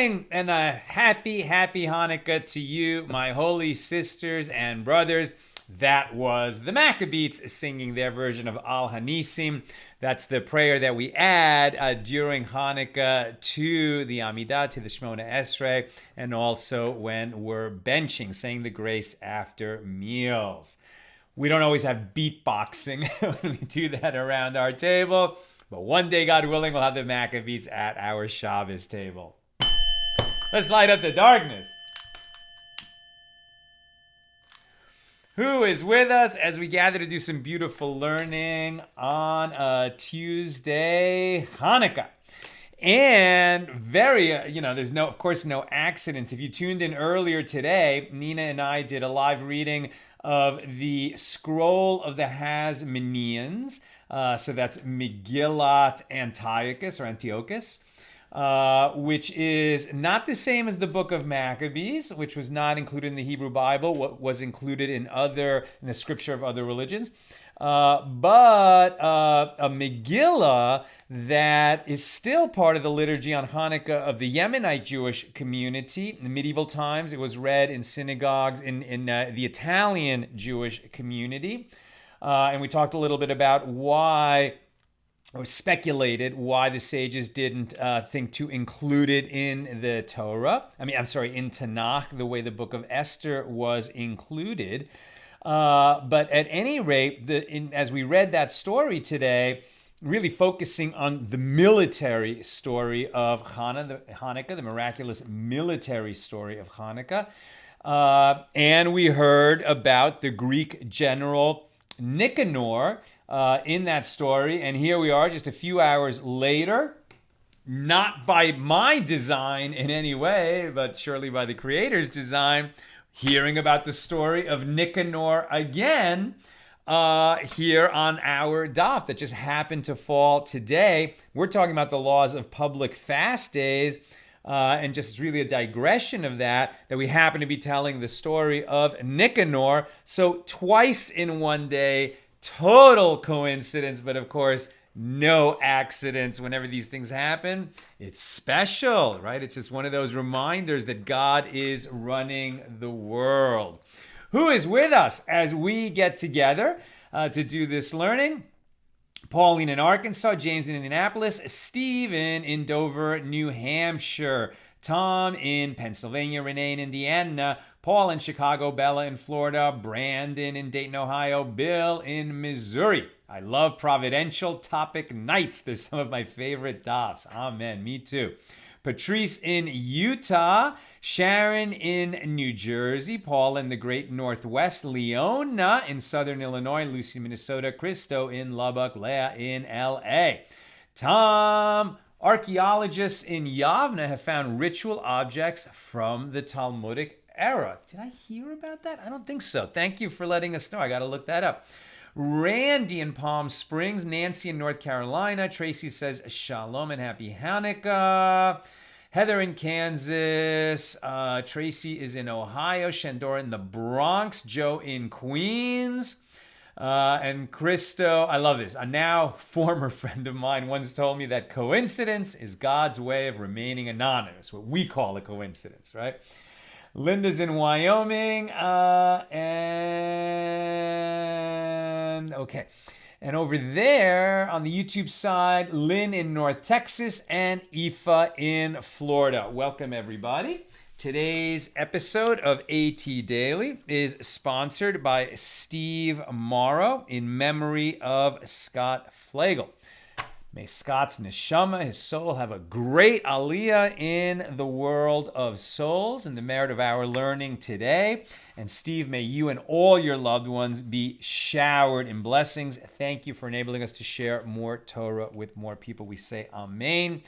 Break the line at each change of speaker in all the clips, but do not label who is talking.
morning and a happy Hanukkah to you, my holy sisters and brothers. That was the Maccabees singing their version of Al Hanisim. That's the prayer that we add during Hanukkah to the Amidah, to the Shemona Esrei, and also when we're benching, saying the grace after meals. We don't always have beatboxing when we do that around our table, but one day, God willing, we'll have the Maccabees at our Shabbos table. Let's light up the darkness. Who is with us as we gather to do some beautiful learning on a Tuesday, Hanukkah? And there's of course, no accidents. If you tuned in earlier today, Nina and I did a live reading of the Scroll of the Hasmoneans. So that's Megillas Taanis, which is not the same as the book of Maccabees, which was not included in the Hebrew Bible, what was included in the scripture of other religions. But a Megillah that is still part of the liturgy on Hanukkah of the Yemenite Jewish community. In the medieval times, it was read in synagogues in the Italian Jewish community. And we talked a little bit about speculated why the sages didn't think to include it in the Torah. In Tanakh, the way the book of Esther was included. But at any rate, as we read that story today, really focusing on the military story of Hanukkah, the miraculous military story of Hanukkah. And we heard about the Greek general Nicanor in that story. And here we are just a few hours later, not by my design in any way, but surely by the Creator's design, hearing about the story of Nicanor again here on our daf that just happened to fall today. We're talking about the laws of public fast days, and just really a digression of that we happen to be telling the story of Nicanor. So twice in one day, total coincidence, but of course, no accidents. Whenever these things happen, it's special, right? It's just one of those reminders that God is running the world. Who is with us as we get together to do this learning? Pauline in Arkansas, James in Indianapolis, Stephen in Dover, New Hampshire, Tom in Pennsylvania, Renee in Indiana, Paul in Chicago, Bella in Florida, Brandon in Dayton, Ohio, Bill in Missouri. I love providential topic nights. They're some of my favorite dafs. Amen. Me too. Patrice in Utah, Sharon in New Jersey, Paul in the Great Northwest, Leona in Southern Illinois, Lucy, Minnesota, Christo in Lubbock, Leah in LA. Tom, archaeologists in Yavna have found ritual objects from the Talmudic era. Did I hear about that? I don't think so. Thank you for letting us know. I got to look that up. Randy in Palm Springs, Nancy in North Carolina, Tracy says shalom and happy Hanukkah. Heather in Kansas, Tracy is in Ohio, Shandora in the Bronx, Joe in Queens, and Christo, I love this. A now former friend of mine once told me that coincidence is God's way of remaining anonymous, what we call a coincidence, right? Linda's in Wyoming, and over there on the YouTube side, Lynn in North Texas and Aoife in Florida. Welcome, everybody. Today's episode of AT Daily is sponsored by Steve Morrow in memory of Scott Flagel. May Scott's neshama, his soul, have a great aliyah in the world of souls and the merit of our learning today. And Steve, may you and all your loved ones be showered in blessings. Thank you for enabling us to share more Torah with more people. We say amen.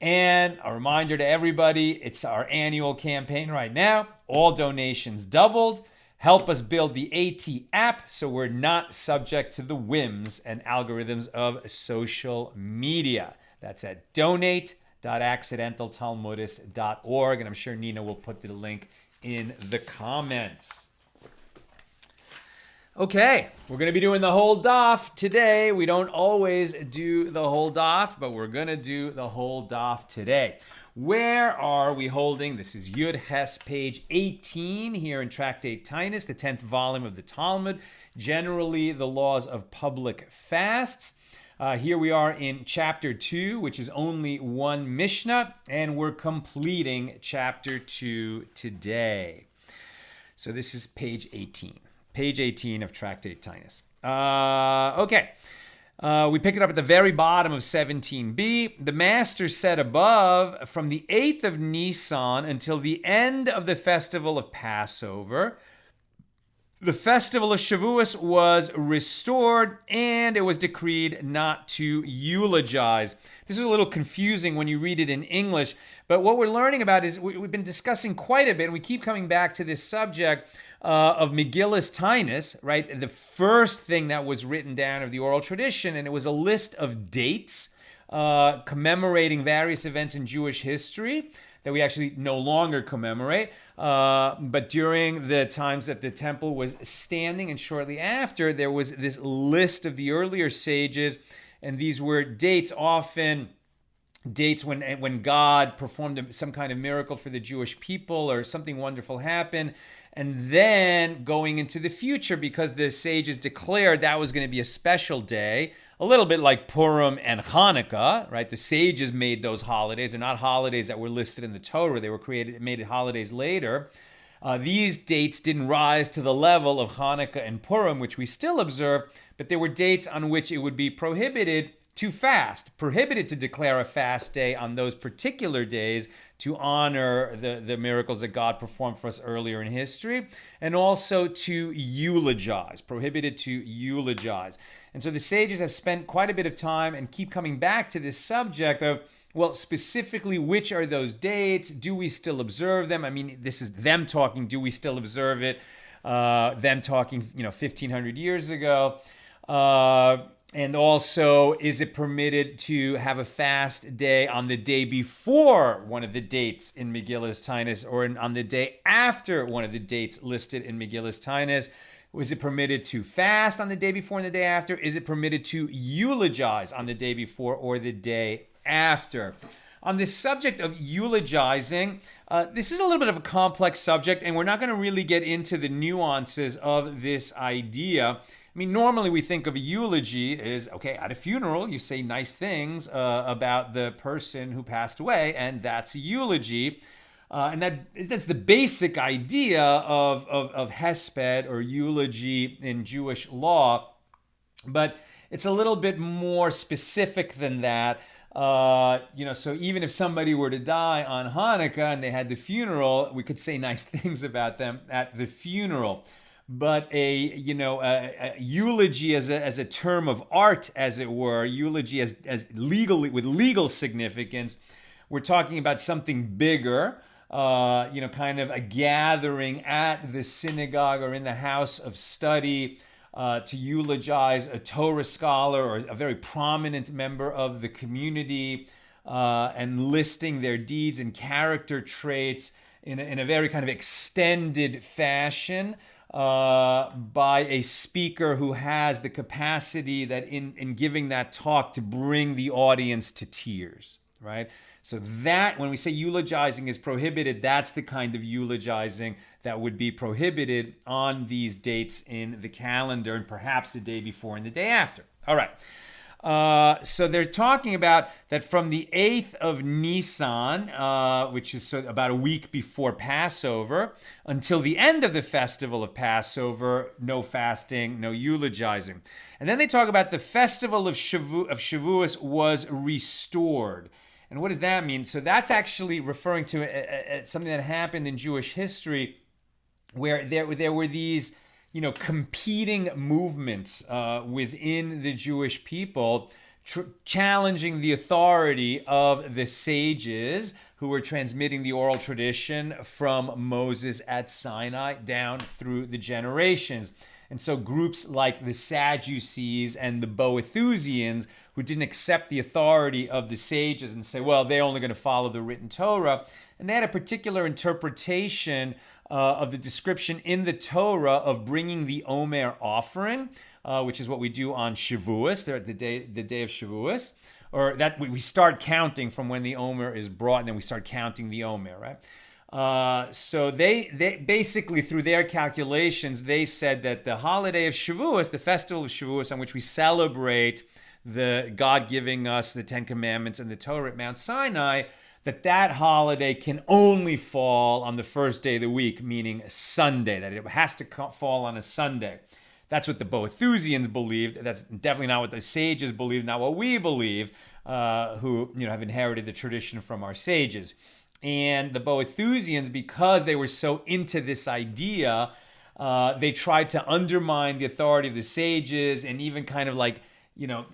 And a reminder to everybody, it's our annual campaign right now. All donations doubled. Help us build the AT app so we're not subject to the whims and algorithms of social media. That's at donate.accidentaltalmudist.org. And I'm sure Nina will put the link in the comments. Okay, we're going to be doing the whole daf today. We don't always do the whole daf, but we're going to do the whole daf today. Where are we holding? This is Yud Ches, page 18 here in Tractate Taanis, the 10th volume of the Talmud, generally the laws of public fasts. Here we are in chapter 2, which is only one Mishna, and we're completing chapter 2 today. So this is page 18 of Tractate Taanis. Okay. We pick it up at the very bottom of 17b. The master said above, from the 8th of Nisan until the end of the festival of Passover, the festival of Shavuos was restored, and it was decreed not to eulogize. This is a little confusing when you read it in English, but what we're learning about is we've been discussing quite a bit, and we keep coming back to this subject of Megillas Taanis, right? The first thing that was written down of the oral tradition, and it was a list of dates commemorating various events in Jewish history that we actually no longer commemorate. But during the times that the temple was standing and shortly after, there was this list of the earlier sages, and these were dates, often dates when God performed some kind of miracle for the Jewish people or something wonderful happened. And then going into the future, because the sages declared that was going to be a special day, a little bit like Purim and Hanukkah, right? The sages made those holidays. They're not holidays that were listed in the Torah. They were made holidays later. These dates didn't rise to the level of Hanukkah and Purim, which we still observe, but there were dates on which it would be prohibited to fast, prohibited to declare a fast day on those particular days to honor the miracles that God performed for us earlier in history, and also to eulogize, prohibited to eulogize. And so the sages have spent quite a bit of time and keep coming back to this subject of, well, specifically, which are those dates? Do we still observe them? I mean, this is them talking, do we still observe it? Them talking, 1,500 years ago. And also, is it permitted to have a fast day on the day before one of the dates in Megillas Taanis, or on the day after one of the dates listed in Megillas Taanis? Was it permitted to fast on the day before and the day after? Is it permitted to eulogize on the day before or the day after? On this subject of eulogizing, this is a little bit of a complex subject, and we're not going to really get into the nuances of this idea. I mean, normally we think of a eulogy as, okay, at a funeral, you say nice things about the person who passed away, and that's a eulogy. And that's the basic idea of hesped or eulogy in Jewish law. But it's a little bit more specific than that. So even if somebody were to die on Hanukkah and they had the funeral, we could say nice things about them at the funeral. But a eulogy as a term of art, as it were, eulogy as legally, with legal significance, we're talking about something bigger, kind of a gathering at the synagogue or in the house of study to eulogize a Torah scholar or a very prominent member of the community, and listing their deeds and character traits in a very kind of extended fashion. By a speaker who has the capacity that in giving that talk to bring the audience to tears, right? So that, when we say eulogizing is prohibited, that's the kind of eulogizing that would be prohibited on these dates in the calendar, and perhaps the day before and the day after. All right. So they're talking about that from the 8th of Nisan, which is about a week before Passover, until the end of the festival of Passover, no fasting, no eulogizing. And then they talk about the festival of Shavuos was restored. And what does that mean? So that's actually referring to something that happened in Jewish history where there were these competing movements within the Jewish people, challenging the authority of the sages who were transmitting the oral tradition from Moses at Sinai down through the generations. And so groups like the Sadducees and the Boethusians, who didn't accept the authority of the sages and say, well, they're only going to follow the written Torah, and they had a particular interpretation of the description in the Torah of bringing the Omer offering, which is what we do on Shavuos, the day of Shavuos, or that we start counting from when the Omer is brought, and then we start counting the Omer, right? So they basically, through their calculations, they said that the holiday of Shavuos, the festival of Shavuos, on which we celebrate the God giving us the Ten Commandments and the Torah at Mount Sinai, that holiday can only fall on the first day of the week, meaning Sunday, that it has to fall on a Sunday. That's what the Boethusians believed. That's definitely not what the sages believed, not what we believe, who have inherited the tradition from our sages. And the Boethusians, because they were so into this idea, they tried to undermine the authority of the sages and even kind of like,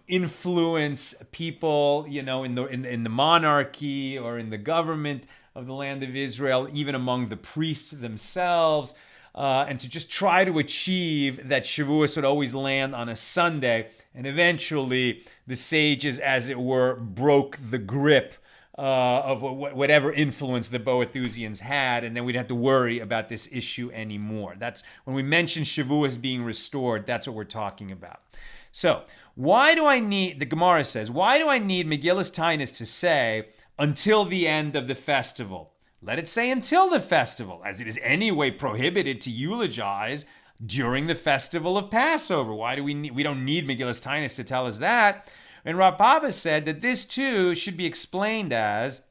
influence people, in the monarchy or in the government of the land of Israel, even among the priests themselves, and to just try to achieve that Shavuos would always land on a Sunday. And eventually, the sages, as it were, broke the grip of whatever influence the Boethusians had, and then we'd have to worry about this issue anymore. That's when we mention Shavuos being restored, that's what we're talking about. So, the Gemara says, why do I need Megillas Taanis to say, until the end of the festival? Let it say until the festival, as it is anyway prohibited to eulogize during the festival of Passover. Why do we don't need Megillas Taanis to tell us that? And Rav Papa said that this too should be explained as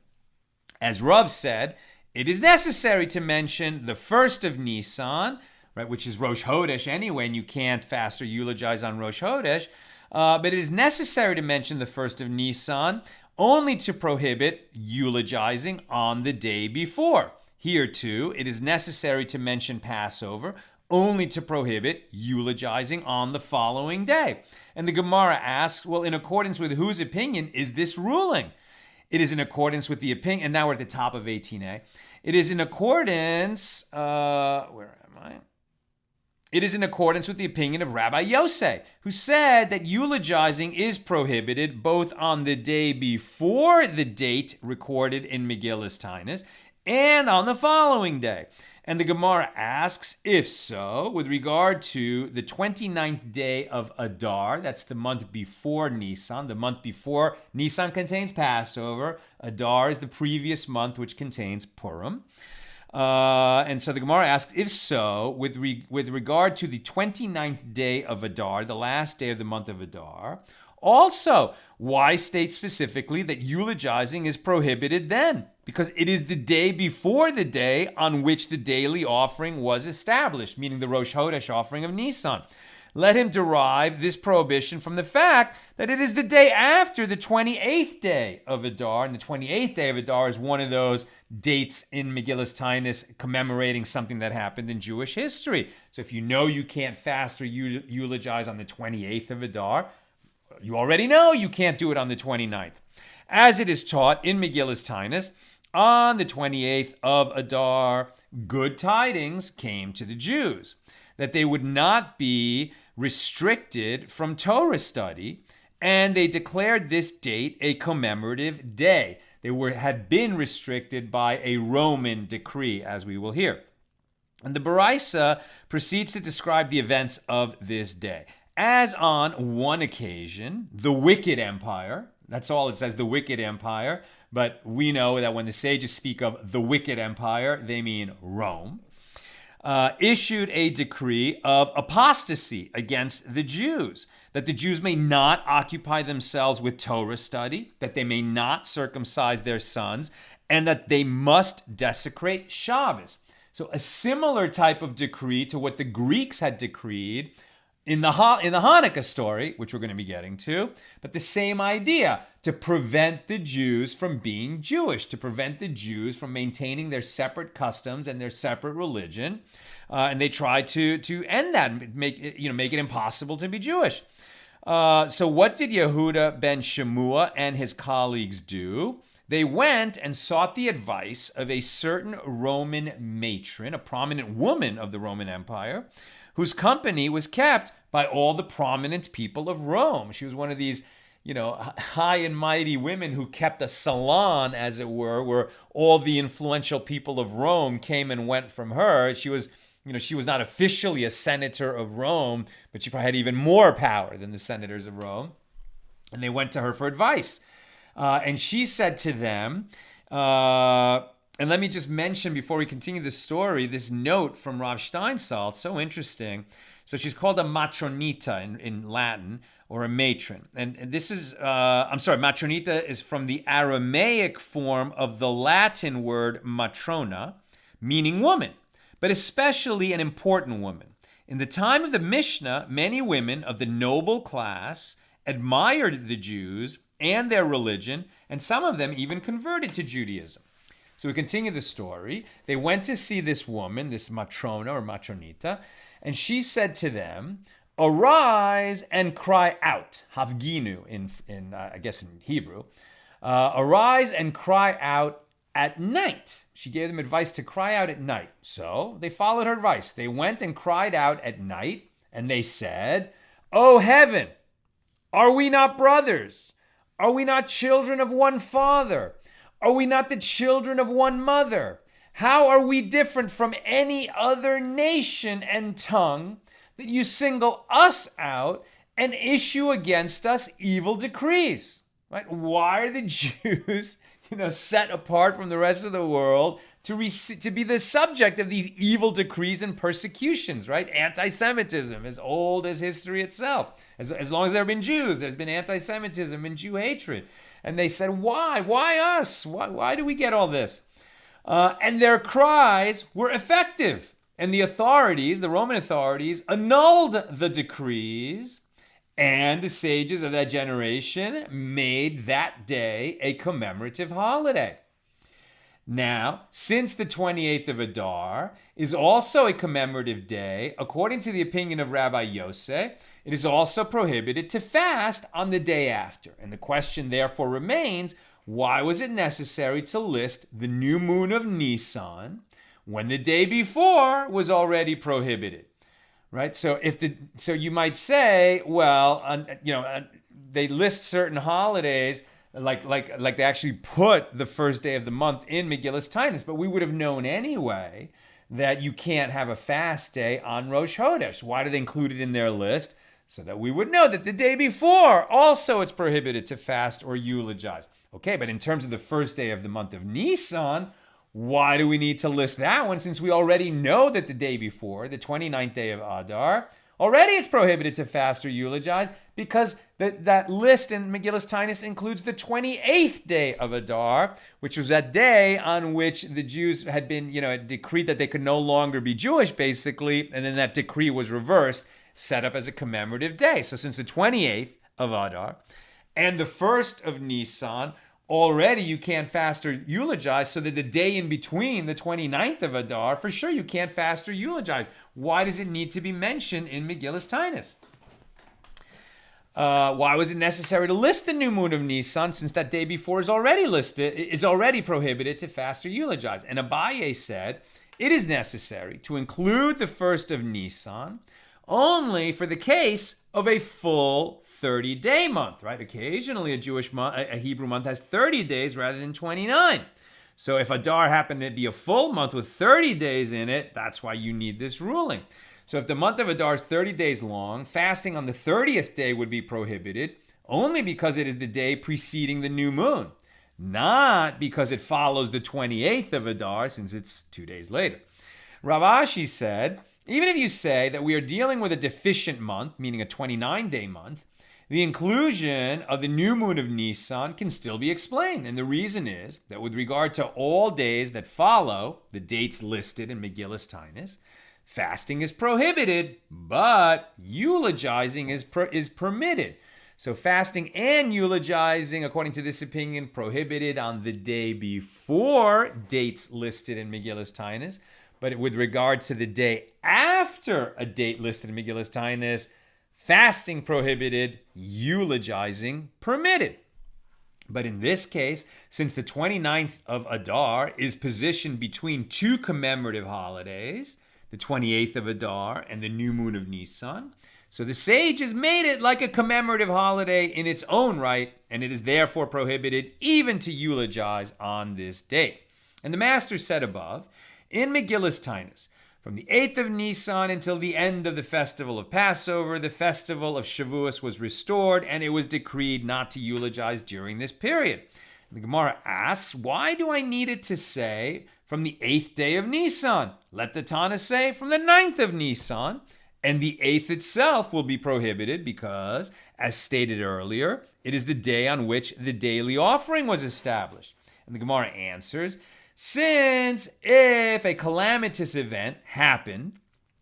Rav said, it is necessary to mention the first of Nisan, right, which is Rosh Chodesh anyway, and you can't fast or eulogize on Rosh Chodesh. But it is necessary to mention the first of Nisan only to prohibit eulogizing on the day before. Here too, it is necessary to mention Passover only to prohibit eulogizing on the following day. And the Gemara asks, well, in accordance with whose opinion is this ruling? It is in accordance with the opinion, and now we're at the top of 18a. It is in accordance, where am I? It is in accordance with the opinion of Rabbi Yosef, who said that eulogizing is prohibited both on the day before the date recorded in Megillas Taanis and on the following day. And the Gemara asks, if so, with regard to the 29th day of Adar, that's the month before Nisan. The month before Nisan contains Passover. Adar is the previous month, which contains Purim. And so the Gemara asks, if so, with regard to the 29th day of Adar, the last day of the month of Adar, also, why state specifically that eulogizing is prohibited then? Because it is the day before the day on which the daily offering was established, meaning the Rosh Chodesh offering of Nisan. Let him derive this prohibition from the fact that it is the day after the 28th day of Adar, and the 28th day of Adar is one of those dates in Megillas Taanis commemorating something that happened in Jewish history. So if you know you can't fast or eulogize on the 28th of Adar, you already know you can't do it on the 29th. As it is taught in Megillas Taanis, on the 28th of Adar, good tidings came to the Jews, that they would not be restricted from Torah study, and they declared this date a commemorative day. They had been restricted by a Roman decree, as we will hear. And the Baraisa proceeds to describe the events of this day. As on one occasion, the wicked empire, that's all it says, the wicked empire, but we know that when the sages speak of the wicked empire, they mean Rome, issued a decree of apostasy against the Jews, that the Jews may not occupy themselves with Torah study, that they may not circumcise their sons, and that they must desecrate Shabbos. So a similar type of decree to what the Greeks had decreed in the Hanukkah story, which we're going to be getting to, but the same idea, to prevent the Jews from being Jewish, to prevent the Jews from maintaining their separate customs and their separate religion, and they tried to end that, make it impossible to be Jewish. So what did Yehuda ben Shemua and his colleagues do? They went and sought the advice of a certain Roman matron, a prominent woman of the Roman Empire, whose company was kept by all the prominent people of Rome. She was one of these, high and mighty women who kept a salon, as it were, where all the influential people of Rome came and went from her. She was not officially a senator of Rome, but she probably had even more power than the senators of Rome. And they went to her for advice. And she said to them, and let me just mention before we continue the story, this note from Rav Steinsaltz, so interesting. So she's called a matronita in Latin, or a matron. And this is, matronita is from the Aramaic form of the Latin word matrona, meaning woman, but especially an important woman. In the time of the Mishna, many women of the noble class admired the Jews and their religion, and some of them even converted to Judaism. So we continue the story. They went to see this woman, this matrona or matronita, and she said to them, "Arise and cry out." Havginu in I guess in Hebrew. Arise and cry out at night. She gave them advice to cry out at night. So they followed her advice. They went and cried out at night, and they said, "O heaven, are we not brothers? Are we not children of one father? Are we not the children of one mother? How are we different from any other nation and tongue that you single us out and issue against us evil decrees?" Right? Why are the Jews, set apart from the rest of the world to be the subject of these evil decrees and persecutions, right? Anti-Semitism, as old as history itself. As long as there have been Jews, there's been anti-Semitism and Jew hatred. And they said, why? Why us? Why do we get all this? And their cries were effective. And the authorities, the Roman authorities, annulled the decrees, and the sages of that generation made that day a commemorative holiday. Now, since the 28th of Adar is also a commemorative day, according to the opinion of Rabbi Yosef, it is also prohibited to fast on the day after. And the question therefore remains, why was it necessary to list the new moon of Nisan when the day before was already prohibited? Right? So you might say, well, they list certain holidays like they actually put the first day of the month in Megillas Taanis, but we would have known anyway that you can't have a fast day on Rosh Chodesh. Why do they include it in their list? So that we would know that the day before also it's prohibited to fast or eulogize. Okay, but in terms of the first day of the month of Nisan, why do we need to list that one, since we already know that the day before, the 29th day of Adar, already it's prohibited to fast or eulogize, because that list in Megillas Taanis includes the 28th day of Adar, which was that day on which the Jews had been, decreed that they could no longer be Jewish, basically, and then that decree was reversed, set up as a commemorative day. So since the 28th of Adar and the 1st of Nisan, already you can't fast or eulogize, so that the day in between, the 29th of Adar, for sure you can't fast or eulogize. Why does it need to be mentioned in Megillas Taanis? Why was it necessary to list the new moon of Nisan, since that day before is already prohibited to fast or eulogize? And Abaye said, it is necessary to include the 1st of Nisan only for the case of a full 30-day month, right? Occasionally a Hebrew month has 30 days rather than 29. So if Adar happened to be a full month with 30 days in it, that's why you need this ruling. So if the month of Adar is 30 days long, fasting on the 30th day would be prohibited only because it is the day preceding the new moon, not because it follows the 28th of Adar, since it's 2 days later. Rav Ashi said, even if you say that we are dealing with a deficient month, meaning a 29-day month, the inclusion of the new moon of Nisan can still be explained. And the reason is that with regard to all days that follow the dates listed in Megillas Taanis, fasting is prohibited, but eulogizing is permitted. So fasting and eulogizing, according to this opinion, prohibited on the day before dates listed in Megillas Taanis. But with regard to the day after a date listed in Megillas Taanis, fasting prohibited, eulogizing permitted. But in this case, since the 29th of Adar is positioned between two commemorative holidays, the 28th of Adar and the new moon of Nisan, so the sages made it like a commemorative holiday in its own right, and it is therefore prohibited even to eulogize on this date. And the master said above, in Megillas Taanis, From the 8th of Nisan until the end of the festival of Passover, the festival of Shavuos was restored, and it was decreed not to eulogize during this period. The Gemara asks, why do I need it to say from the 8th day of Nisan? Let the Tana say from the 9th of Nisan, and the 8th itself will be prohibited because, as stated earlier, it is the day on which the daily offering was established. And the Gemara answers, since if a calamitous event happened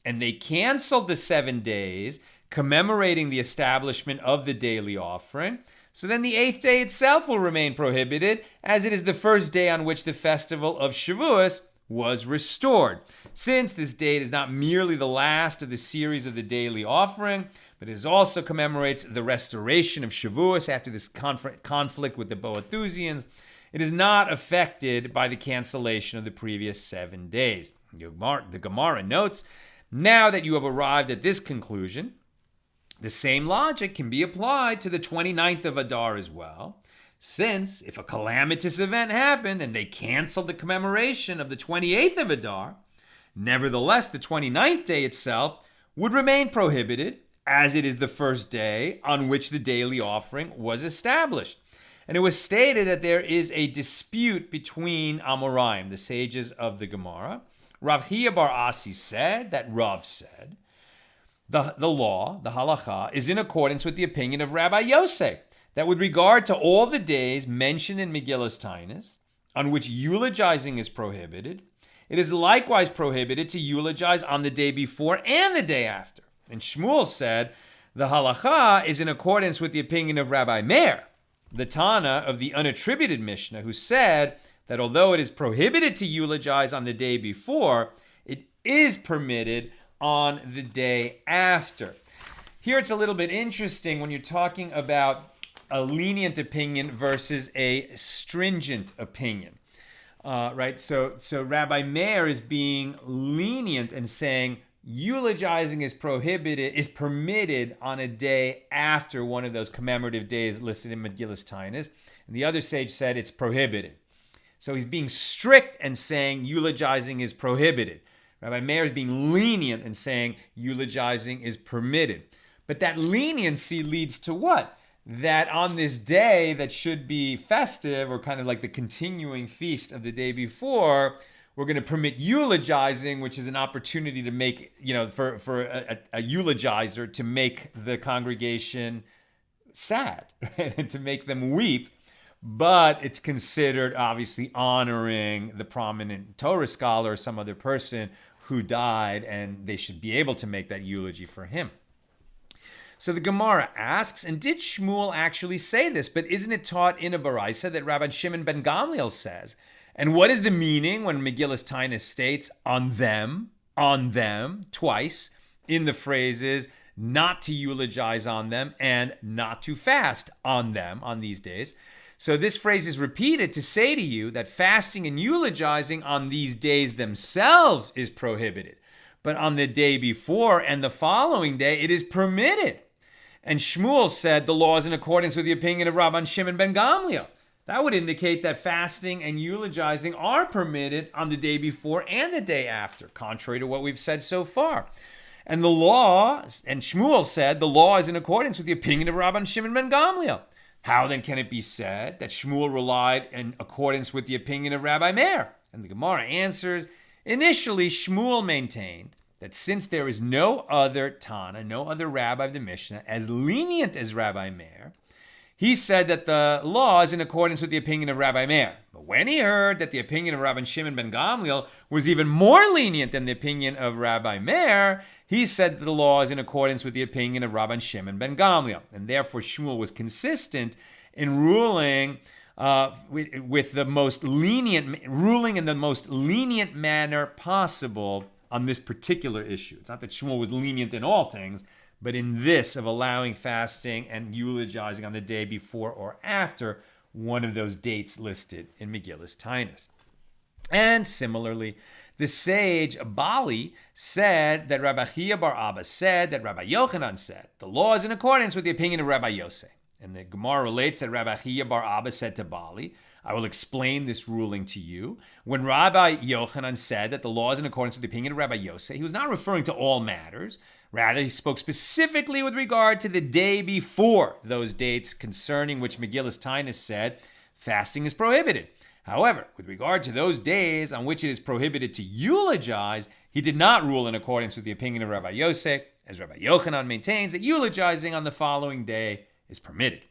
and they canceled the 7 days commemorating the establishment of the daily offering, so then the 8th day itself will remain prohibited, as it is the first day on which the festival of Shavuos was restored. Since this date is not merely the last of the series of the daily offering, but it also commemorates the restoration of Shavuos after this conflict with the Boethusians, it is not affected by the cancellation of the previous 7 days. The Gemara notes, now that you have arrived at this conclusion, the same logic can be applied to the 29th of Adar as well, since if a calamitous event happened and they canceled the commemoration of the 28th of Adar, nevertheless the 29th day itself would remain prohibited, as it is the first day on which the daily offering was established. And it was stated that there is a dispute between Amoraim, the sages of the Gemara. Rav Chiya bar Asi said that Rav said, the law, the halacha, is in accordance with the opinion of Rabbi Yosef, that with regard to all the days mentioned in Megillas Taanis, on which eulogizing is prohibited, it is likewise prohibited to eulogize on the day before and the day after. And Shmuel said, the halacha is in accordance with the opinion of Rabbi Meir, the Tana of the unattributed Mishna, who said that although it is prohibited to eulogize on the day before, it is permitted on the day after. Here it's a little bit interesting when you're talking about a lenient opinion versus a stringent opinion, right? So Rabbi Meir is being lenient and saying eulogizing is permitted on a day after one of those commemorative days listed in Megillas Taanis, and the other sage said it's prohibited. So he's being strict and saying eulogizing is prohibited. Rabbi Meir is being lenient and saying eulogizing is permitted. But that leniency leads to what? That on this day that should be festive, or kind of like the continuing feast of the day before, we're going to permit eulogizing, which is an opportunity to make, for a eulogizer to make the congregation sad, right? And to make them weep. But it's considered obviously honoring the prominent Torah scholar or some other person who died, and they should be able to make that eulogy for him. So the Gemara asks, and did Shmuel actually say this? But isn't it taught in a Baraisa that Rabbi Shimon ben Gamliel says? And what is the meaning when Megillas Taanis states on them, twice in the phrases not to eulogize on them and not to fast on them on these days? So this phrase is repeated to say to you that fasting and eulogizing on these days themselves is prohibited. But on the day before and the following day, it is permitted. And Shmuel said the law is in accordance with the opinion of Rabban Shimon ben Gamliel. That would indicate that fasting and eulogizing are permitted on the day before and the day after, contrary to what we've said so far. And the law, and Shmuel said, the law is in accordance with the opinion of Rabban Shimon ben Gamliel. How then can it be said that Shmuel relied in accordance with the opinion of Rabbi Meir? And the Gemara answers, initially Shmuel maintained that since there is no other Tana, no other rabbi of the Mishnah, as lenient as Rabbi Meir, he said that the law is in accordance with the opinion of Rabbi Meir. But when he heard that the opinion of Rabban Shimon ben Gamliel was even more lenient than the opinion of Rabbi Meir, he said that the law is in accordance with the opinion of Rabban Shimon ben Gamliel. And therefore Shmuel was consistent in ruling with the most lenient, ruling in the most lenient manner possible on this particular issue. It's not that Shmuel was lenient in all things, but in this of allowing fasting and eulogizing on the day before or after one of those dates listed in Megillas Taanis. And similarly, the sage Bali said that Rabbi Chiya bar Abba said that Rabbi Yochanan said, the law is in accordance with the opinion of Rabbi Yosef. And the Gemara relates that Rabbi Chiya bar Abba said to Bali, I will explain this ruling to you. When Rabbi Yochanan said that the law is in accordance with the opinion of Rabbi Yosef, he was not referring to all matters. Rather, he spoke specifically with regard to the day before those dates concerning which Megillas Taanis said fasting is prohibited. However, with regard to those days on which it is prohibited to eulogize, he did not rule in accordance with the opinion of Rabbi Yosef, as Rabbi Yochanan maintains that eulogizing on the following day is permitted.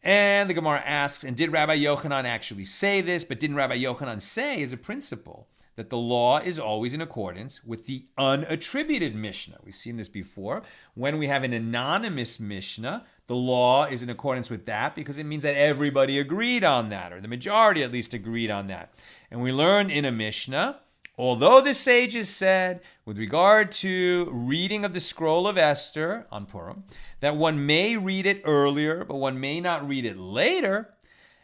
And the Gemara asks, and did Rabbi Yochanan actually say this? But didn't Rabbi Yochanan say as a principle that the law is always in accordance with the unattributed Mishnah? We've seen this before. When we have an anonymous Mishnah, the law is in accordance with that because it means that everybody agreed on that, or the majority at least agreed on that. And we learn in a Mishnah, although the sages said, with regard to reading of the scroll of Esther on Purim, that one may read it earlier, but one may not read it later,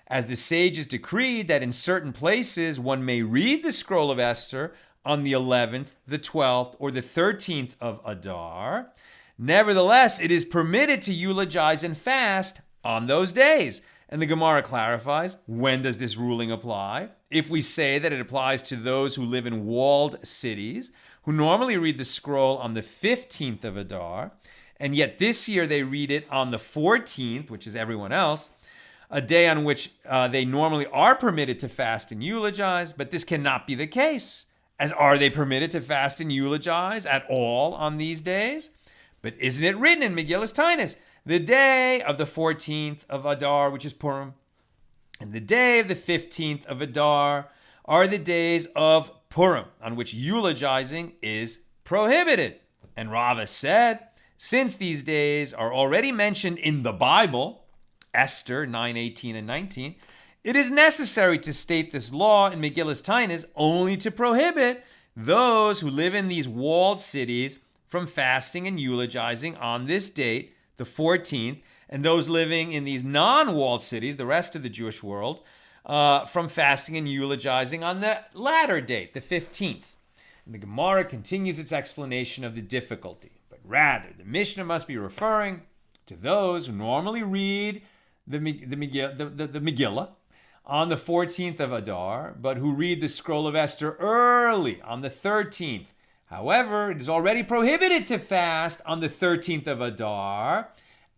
as the sages decreed that in certain places one may read the scroll of Esther on the 11th, the 12th, or the 13th of Adar, nevertheless, it is permitted to eulogize and fast on those days. And the Gemara clarifies, when does this ruling apply? If we say that it applies to those who live in walled cities, who normally read the scroll on the 15th of Adar, and yet this year they read it on the 14th, which is everyone else, a day on which they normally are permitted to fast and eulogize, but this cannot be the case, as are they permitted to fast and eulogize at all on these days? But isn't it written in Megillas Taanis, the day of the 14th of Adar, which is Purim, and the day of the 15th of Adar are the days of Purim, on which eulogizing is prohibited. And Rava said, since these days are already mentioned in the Bible, Esther 9:18 and 19, it is necessary to state this law in Megillas Taanis only to prohibit those who live in these walled cities from fasting and eulogizing on this date, the 14th, and those living in these non-walled cities, the rest of the Jewish world, from fasting and eulogizing on the latter date, the 15th. And the Gemara continues its explanation of the difficulty, but rather the Mishnah must be referring to those who normally read the Megillah on the 14th of Adar, but who read the scroll of Esther early on the 13th. However, it is already prohibited to fast on the 13th of Adar,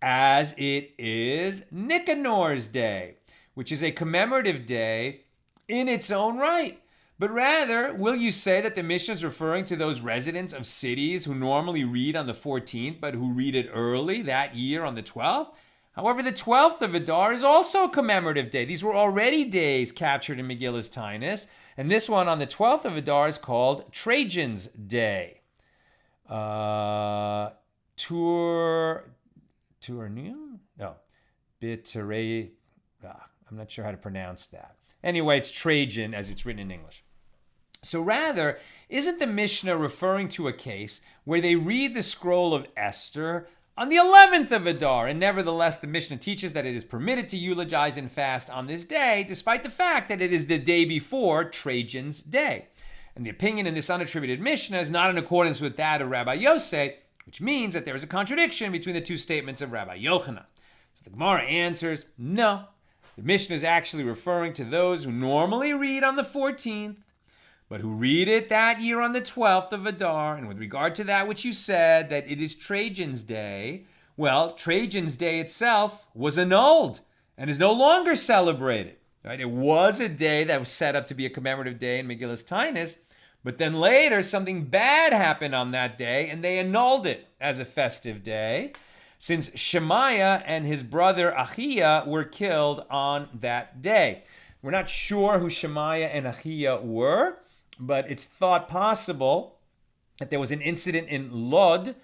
as it is Nicanor's day, which is a commemorative day in its own right. But rather, will you say that the Mishnah is referring to those residents of cities who normally read on the 14th, but who read it early that year on the 12th? However, the 12th of Adar is also a commemorative day. These were already days captured in Megillas Taanis, and this one on the 12th of Adar is called Trajan's Day. Turianis? No. Bitere. I'm not sure how to pronounce that. Anyway, it's Trajan as it's written in English. So rather, isn't the Mishnah referring to a case where they read the scroll of Esther on the 11th of Adar, and nevertheless the Mishnah teaches that it is permitted to eulogize and fast on this day, despite the fact that it is the day before Trajan's Day? And the opinion in this unattributed Mishnah is not in accordance with that of Rabbi Yosef, which means that there is a contradiction between the two statements of Rabbi Yochanan. So the Gemara answers, no. The Mishnah is actually referring to those who normally read on the 14th, but who read it that year on the 12th of Adar. And with regard to that which you said, that it is Trajan's Day, well, Trajan's Day itself was annulled and is no longer celebrated. Right? It was a day that was set up to be a commemorative day in Megillas Taanis, but then later something bad happened on that day, and they annulled it as a festive day, since Shemaiah and his brother Achiah were killed on that day. We're not sure who Shemaiah and Achiah were, but it's thought possible that there was an incident in Lod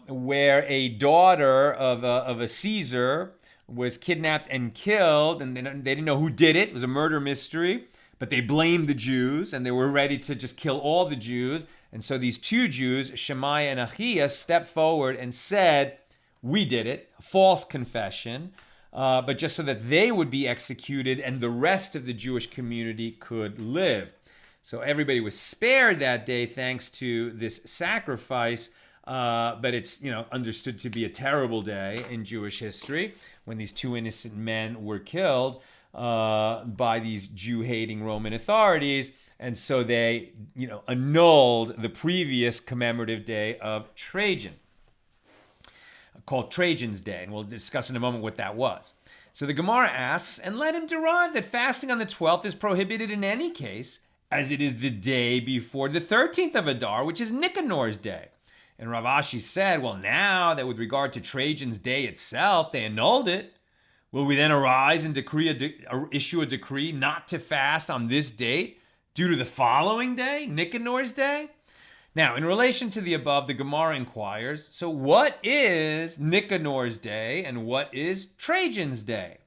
where a daughter of a Caesar was kidnapped and killed, and they didn't know who did it. It was a murder mystery, but they blamed the Jews, and they were ready to just kill all the Jews. And so these two Jews, Shemaiah and Achiah, stepped forward and said, we did it, a false confession, but just so that they would be executed and the rest of the Jewish community could live. So everybody was spared that day thanks to this sacrifice, but it's understood to be a terrible day in Jewish history when these two innocent men were killed. by these Jew-hating Roman authorities. And so they, annulled the previous commemorative day of Trajan, called Trajan's Day. And we'll discuss in a moment what that was. So the Gemara asks, and let him derive that fasting on the 12th is prohibited in any case, as it is the day before the 13th of Adar, which is Nicanor's day. And Rav Ashi said, well, now that with regard to Trajan's day itself, they annulled it, will we then arise and issue a decree not to fast on this date due to the following day, Nicanor's day? Now, in relation to the above, the Gemara inquires, so what is Nicanor's day and what is Trajan's day?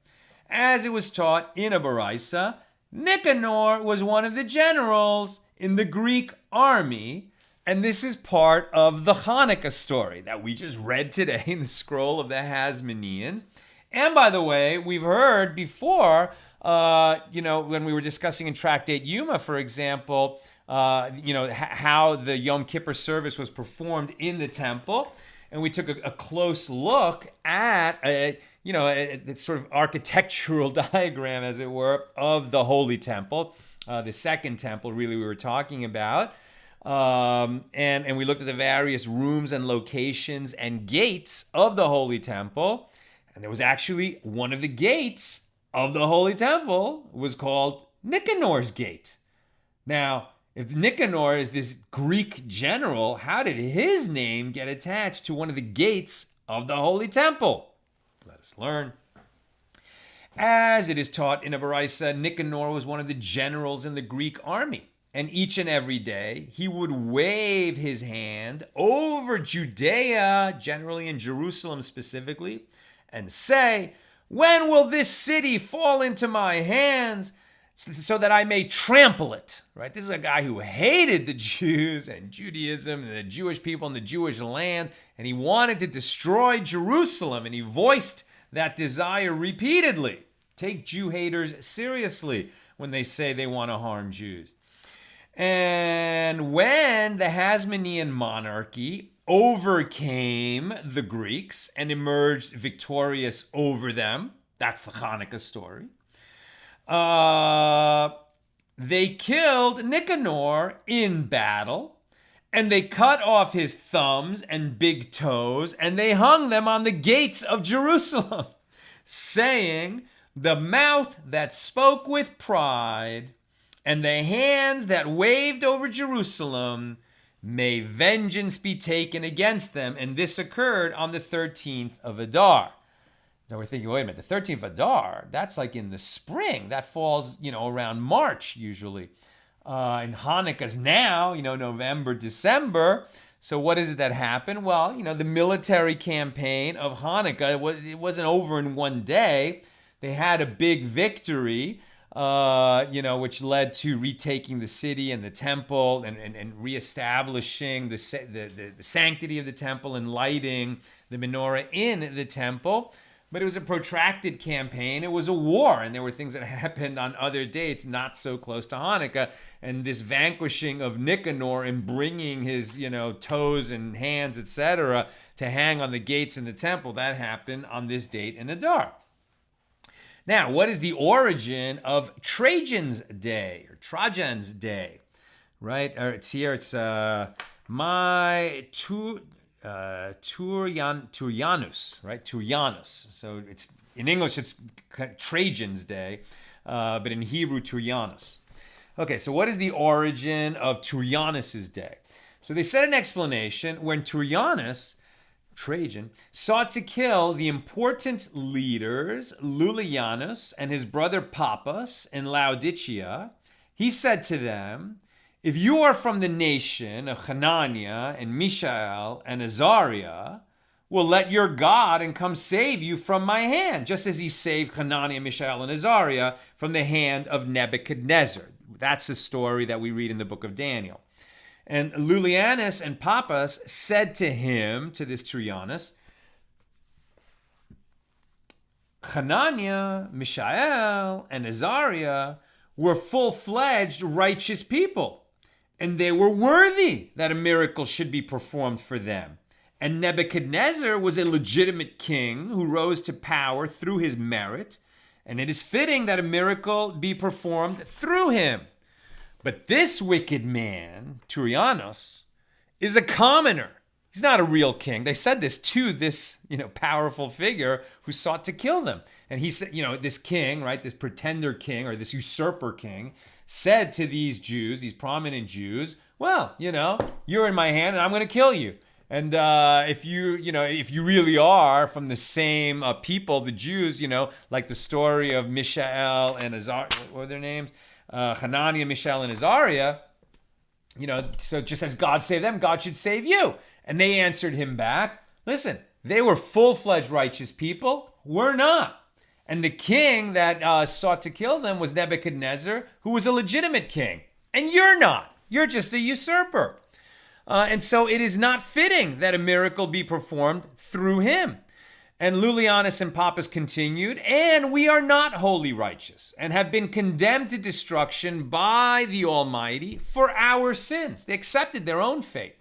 As it was taught in a Baraisa, Nicanor was one of the generals in the Greek army, and this is part of the Hanukkah story that we just read today in the scroll of the Hasmoneans. And by the way, we've heard before, when we were discussing in Tractate Yuma, for example, how the Yom Kippur service was performed in the temple. And we took a close look at a sort of architectural diagram, as it were, of the Holy Temple, the second temple, really, we were talking about. And we looked at the various rooms and locations and gates of the Holy Temple. And there was actually one of the gates of the Holy Temple was called Nicanor's Gate. Now, if Nicanor is this Greek general, how did his name get attached to one of the gates of the Holy Temple? Let us learn. As it is taught in a Baraisa, Nicanor was one of the generals in the Greek army. And each and every day, he would wave his hand over Judea, generally in Jerusalem specifically, and say, when will this city fall into my hands so that I may trample it? Right? This is a guy who hated the Jews and Judaism and the Jewish people and the Jewish land, and he wanted to destroy Jerusalem, and he voiced that desire repeatedly. Take Jew haters seriously when they say they want to harm Jews. And when the Hasmonean monarchy overcame the Greeks and emerged victorious over them, that's the Hanukkah story, they killed Nicanor in battle, and they cut off his thumbs and big toes, and they hung them on the gates of Jerusalem, saying, the mouth that spoke with pride and the hands that waved over Jerusalem, may vengeance be taken against them. And this occurred on the 13th of Adar. Now we're thinking, wait a minute, the 13th of Adar, that's like in the spring. That falls, around March usually. And Hanukkah's now, November, December. So what is it that happened? Well, the military campaign of Hanukkah, it wasn't over in one day. They had a big victory, which led to retaking the city and the temple and reestablishing the sanctity of the temple and lighting the menorah in the temple. But it was a protracted campaign. It was a war, and there were things that happened on other dates not so close to Hanukkah. And this vanquishing of Nicanor and bringing his, toes and hands, etc., to hang on the gates in the temple, that happened on this date in Adar. Now, what is the origin of Trajan's Day or Trajan's Day? Right? It's here. It's Turianis, right? Turianis. So it's in English it's Trajan's Day, but in Hebrew Turianis. Okay, so what is the origin of Turianis' day? So they said an explanation when Trajan, sought to kill the important leaders, Iulianus and his brother Pappus in Laodicea. He said to them, if you are from the nation of Hananiah and Mishael and Azariah, well, let your God and come save you from my hand, just as he saved Hananiah, Mishael, and Azariah from the hand of Nebuchadnezzar. That's the story that we read in the book of Daniel. And Iulianus and Pappus said to him, to this Turianis, Hananiah, Mishael, and Azariah were full-fledged righteous people, and they were worthy that a miracle should be performed for them. And Nebuchadnezzar was a legitimate king who rose to power through his merit, and it is fitting that a miracle be performed through him. But this wicked man, Turianis, is a commoner. He's not a real king. They said this to this, powerful figure who sought to kill them. And he said, this king, right, this pretender king or this usurper king said to these Jews, these prominent Jews, well, you're in my hand and I'm going to kill you. And if you really are from the same people, the Jews, like the story of Mishael and Azariah, what were their names? Hananiah, Mishael, and Azariah, so just as God saved them, God should save you. And they answered him back, listen, they were full-fledged righteous people. We're not. And the king that sought to kill them was Nebuchadnezzar, who was a legitimate king. And you're not. You're just a usurper. And so it is not fitting that a miracle be performed through him. And Lulianus and Pappus continued, and we are not wholly righteous and have been condemned to destruction by the Almighty for our sins. They accepted their own fate.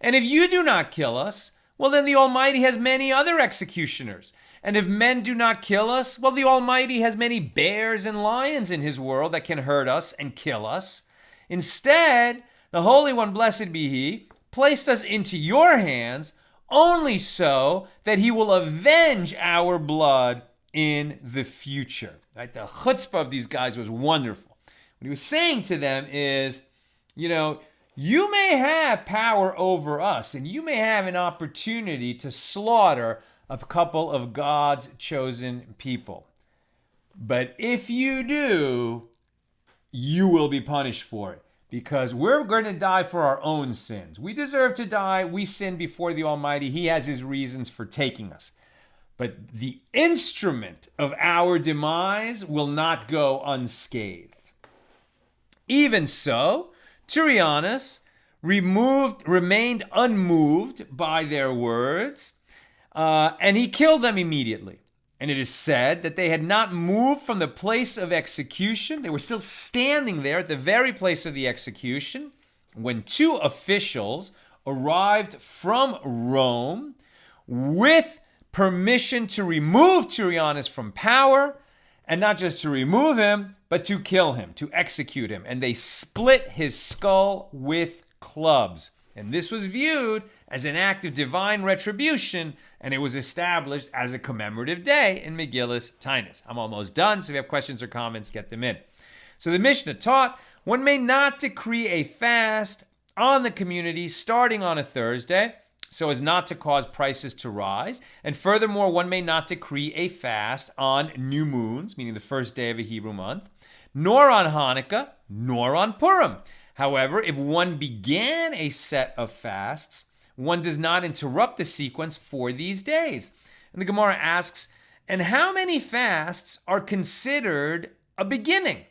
And if you do not kill us, well, then the Almighty has many other executioners. And if men do not kill us, well, the Almighty has many bears and lions in his world that can hurt us and kill us. Instead, the Holy One, blessed be he, placed us into your hands only so that he will avenge our blood in the future. Right? The chutzpah of these guys was wonderful. What he was saying to them is, you may have power over us and you may have an opportunity to slaughter a couple of God's chosen people. But if you do, you will be punished for it. Because we're going to die for our own sins. We deserve to die. We sin before the Almighty. He has his reasons for taking us. But the instrument of our demise will not go unscathed. Even so, Turianis remained unmoved by their words, and he killed them immediately. And it is said that they had not moved from the place of execution. They were still standing there at the very place of the execution when two officials arrived from Rome with permission to remove Turianis from power, and not just to remove him, but to kill him, to execute him. And they split his skull with clubs. And this was viewed as an act of divine retribution, and it was established as a commemorative day in Megillas Taanis. I'm almost done, so if you have questions or comments, get them in. So the Mishnah taught, one may not decree a fast on the community starting on a Thursday, so as not to cause prices to rise. And furthermore, one may not decree a fast on new moons, meaning the first day of a Hebrew month, nor on Hanukkah, nor on Purim. However, if one began a set of fasts, one does not interrupt the sequence for these days. And the Gemara asks, and how many fasts are considered a beginning?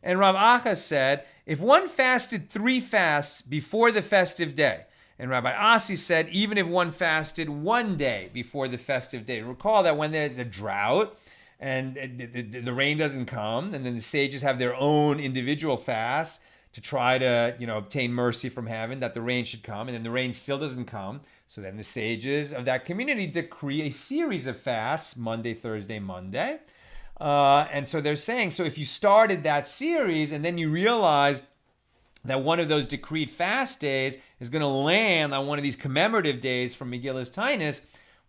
And Rav Acha said, if one fasted 3 fasts before the festive day, and Rabbi Asi said, even if one fasted 1 day before the festive day. Recall that when there's a drought and the rain doesn't come, and then the sages have their own individual fasts to try to, obtain mercy from heaven, that the rain should come, and then the rain still doesn't come. So then the sages of that community decree a series of fasts, Monday, Thursday, Monday. And so they're saying, so if you started that series and then you realize that one of those decreed fast days is going to land on one of these commemorative days from Megillas Taanis,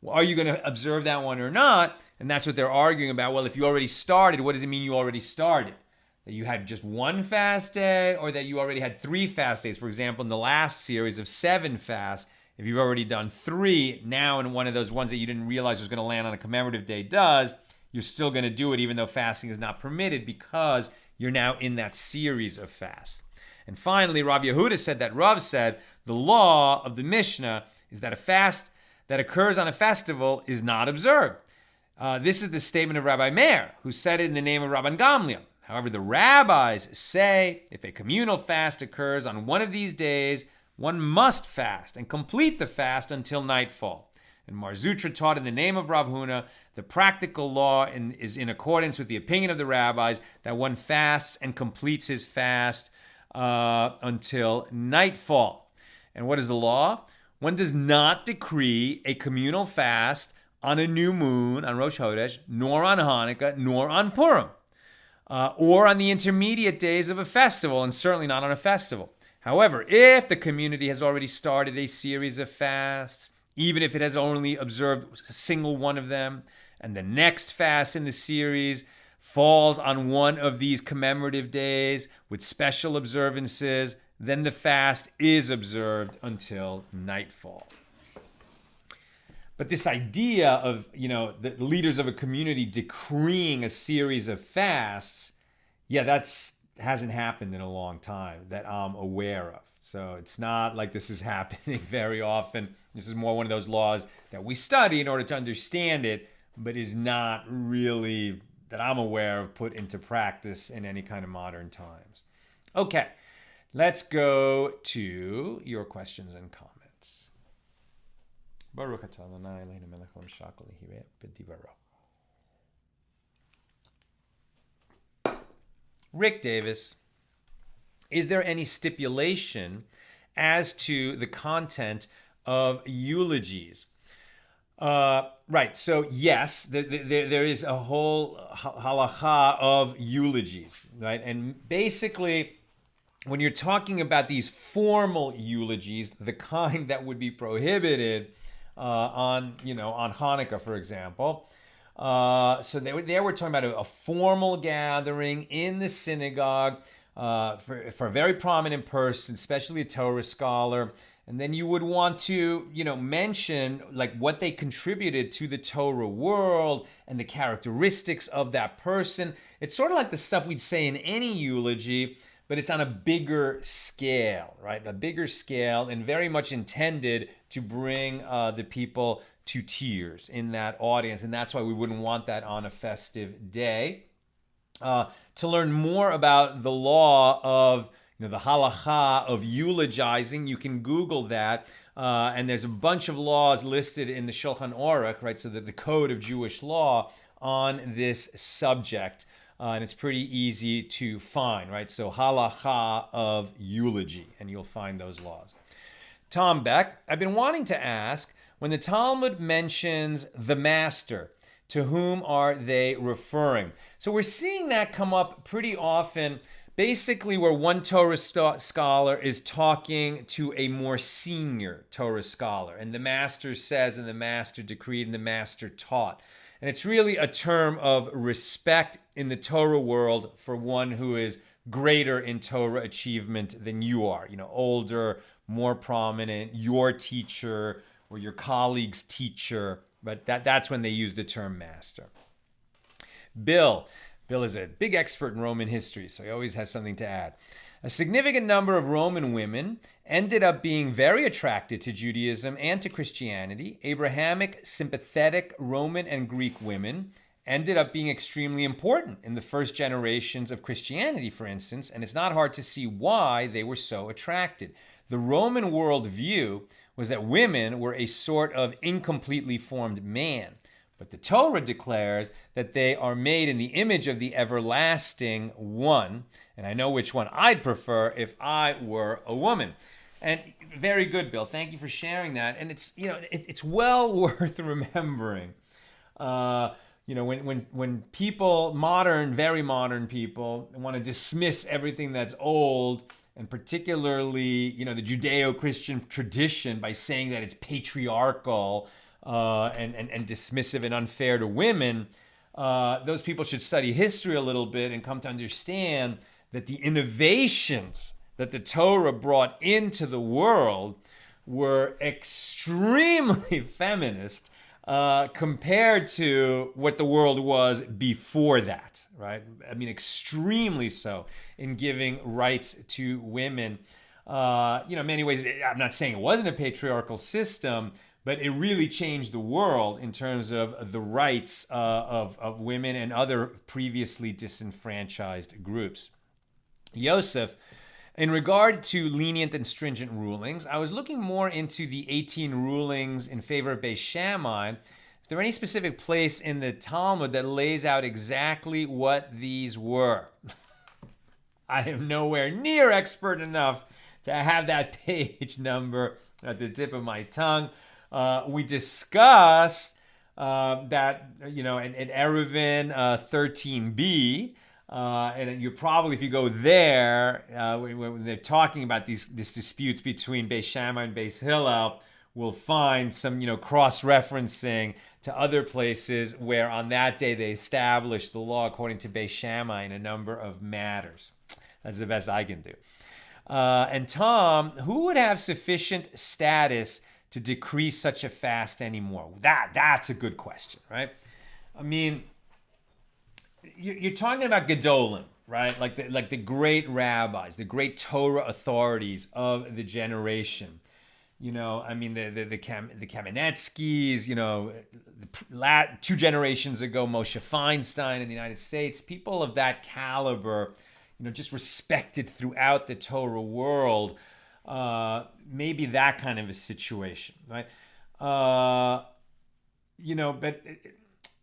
are you going to observe that one or not? And that's what they're arguing about. Well, if you already started, what does it mean you already started? That you had just 1 fast day, or that you already had 3 fast days? For example, in the last series of 7 fasts, if you've already done 3, now in one of those ones that you didn't realize was going to land on a commemorative day you're still going to do it even though fasting is not permitted because you're now in that series of fasts. And finally, Rabbi Yehuda said that Rav said the law of the Mishnah is that a fast that occurs on a festival is not observed. This is the statement of Rabbi Meir, who said it in the name of Rabban Gamliel. However, the rabbis say if a communal fast occurs on one of these days, one must fast and complete the fast until nightfall. And Mar Zutra taught in the name of Rav Huna, the practical law is in accordance with the opinion of the rabbis that one fasts and completes his fast until nightfall. And what is the law? One does not decree a communal fast on a new moon, on Rosh Chodesh, nor on Hanukkah, nor on Purim, or on the intermediate days of a festival, and certainly not on a festival. However, if the community has already started a series of fasts, even if it has only observed a single one of them, and the next fast in the series falls on one of these commemorative days with special observances, then the fast is observed until nightfall. But this idea of, the leaders of a community decreeing a series of fasts, that's hasn't happened in a long time that I'm aware of. So it's not like this is happening very often. This is more one of those laws that we study in order to understand it, but is not really, that I'm aware of, put into practice in any kind of modern times. Okay, let's go to your questions and comments. Baruch atah Adonai Eloheinu melech haolam shakol yireh b'divaro. Rick Davis, is there any stipulation as to the content of eulogies? Right, so yes, there is a whole halacha of eulogies, right? And basically, when you're talking about these formal eulogies, the kind that would be prohibited on Hanukkah, for example, so they were talking about a formal gathering in the synagogue for a very prominent person, especially a Torah scholar. And then you would want to, mention like what they contributed to the Torah world and the characteristics of that person. It's sort of like the stuff we'd say in any eulogy, but it's on a bigger scale, right? A bigger scale, and very much intended to bring the people to tears in that audience. And that's why we wouldn't want that on a festive day. To learn more about the law of, the halacha of eulogizing, you can Google that. And there's a bunch of laws listed in the Shulchan Aruch, right? So that the code of Jewish law on this subject. And it's pretty easy to find, right? So halacha of eulogy, and you'll find those laws. Tom Beck, I've been wanting to ask, when the Talmud mentions the master, to whom are they referring? So we're seeing that come up pretty often, basically where one Torah scholar is talking to a more senior Torah scholar, and the master says, and the master decreed, and the master taught. And it's really a term of respect in the Torah world for one who is greater in Torah achievement than you are, older, more prominent, your teacher or your colleague's teacher, but that's when they use the term master. Bill is a big expert in Roman history, so he always has something to add. A significant number of Roman women ended up being very attracted to Judaism and to Christianity. Abrahamic, sympathetic Roman and Greek women ended up being extremely important in the first generations of Christianity, for instance, and it's not hard to see why they were so attracted. The Roman worldview was that women were a sort of incompletely formed man. But the Torah declares that they are made in the image of the everlasting one. And I know which one I'd prefer if I were a woman. And very good, Bill. Thank you for sharing that. And it's, it's well worth remembering. When people, very modern people, want to dismiss everything that's old, and particularly, the Judeo-Christian tradition, by saying that it's patriarchal and dismissive and unfair to women, those people should study history a little bit and come to understand that the innovations that the Torah brought into the world were extremely feminist compared to what the world was before that, right? I mean, extremely so in giving rights to women. In many ways, I'm not saying it wasn't a patriarchal system, but it really changed the world in terms of the rights of women and other previously disenfranchised groups. Yosef, in regard to lenient and stringent rulings, I was looking more into the 18 rulings in favor of Beis Shammai. Is there any specific place in the Talmud that lays out exactly what these were? I am nowhere near expert enough to have that page number at the tip of my tongue. We discuss that, in Eruvin 13b, and you probably, if you go there, when they're talking about these disputes between Beis Shammai and Beis Hillel, we'll find some, cross-referencing to other places where on that day they established the law according to Beis Shammai in a number of matters. That's the best I can do. And Tom, who would have sufficient status to decree such a fast anymore? That's a good question, right? I mean, you're talking about Gedolim, right? Like the great rabbis, the great Torah authorities of the generation. The Kamenetskis, 2 generations ago, Moshe Feinstein in the United States, people of that caliber, just respected throughout the Torah world. Maybe that kind of a situation, right? But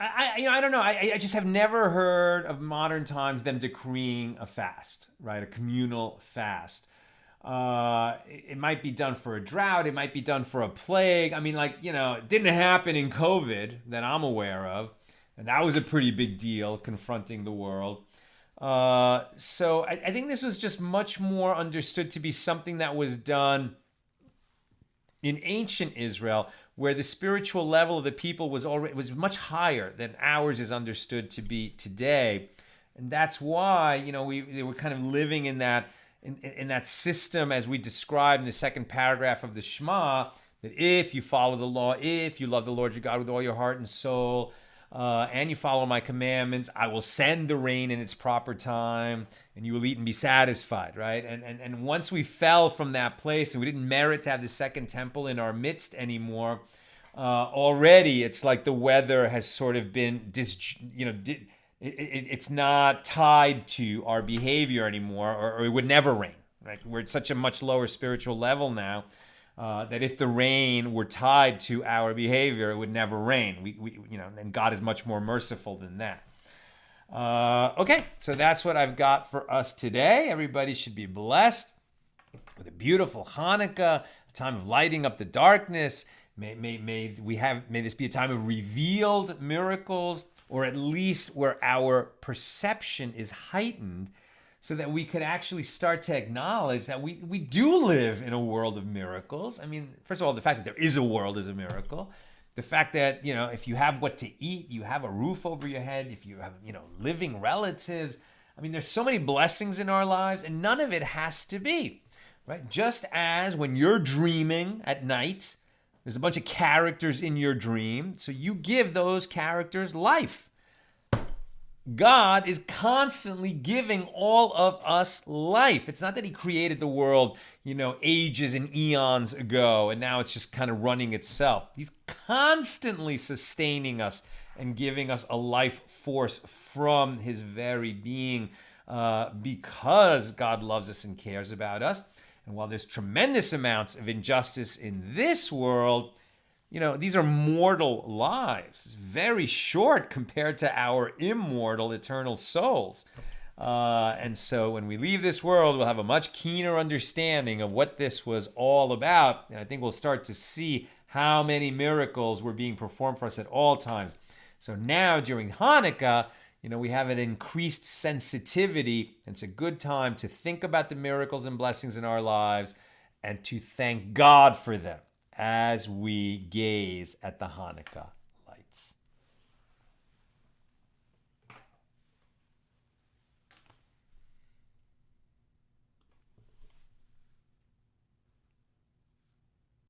I don't know. I just have never heard of modern times them decreeing a fast, right? A communal fast. It might be done for a drought. It might be done for a plague. I mean, it didn't happen in COVID that I'm aware of. And that was a pretty big deal confronting the world. So I think this was just much more understood to be something that was done in ancient Israel, where the spiritual level of the people was much higher than ours is understood to be today. And that's why, they were kind of living in that system as we described in the second paragraph of the Shema, that if you follow the law, if you love the Lord your God with all your heart and soul, and you follow my commandments, I will send the rain in its proper time, and you will eat and be satisfied, right? And once we fell from that place and we didn't merit to have the second temple in our midst anymore, already it's like the weather has sort of been, it's not tied to our behavior anymore, or it would never rain, right? We're at such a much lower spiritual level now. That if the rain were tied to our behavior, it would never rain. And God is much more merciful than that. Okay, so that's what I've got for us today. Everybody should be blessed with a beautiful Hanukkah, a time of lighting up the darkness. May this be a time of revealed miracles, or at least where our perception is heightened, so that we could actually start to acknowledge that we do live in a world of miracles. I mean, first of all, the fact that there is a world is a miracle. The fact that, if you have what to eat, you have a roof over your head, if you have, living relatives. I mean, there's so many blessings in our lives, and none of it has to be, right? Just as when you're dreaming at night, there's a bunch of characters in your dream, so you give those characters life. God is constantly giving all of us life. It's not that he created the world, ages and eons ago, and now it's just kind of running itself. He's constantly sustaining us and giving us a life force from his very being, because God loves us and cares about us. And while there's tremendous amounts of injustice in this world, these are mortal lives. It's very short compared to our immortal, eternal souls. And so when we leave this world, we'll have a much keener understanding of what this was all about. And I think we'll start to see how many miracles were being performed for us at all times. So now during Hanukkah, we have an increased sensitivity. And it's a good time to think about the miracles and blessings in our lives and to thank God for them as we gaze at the Hanukkah.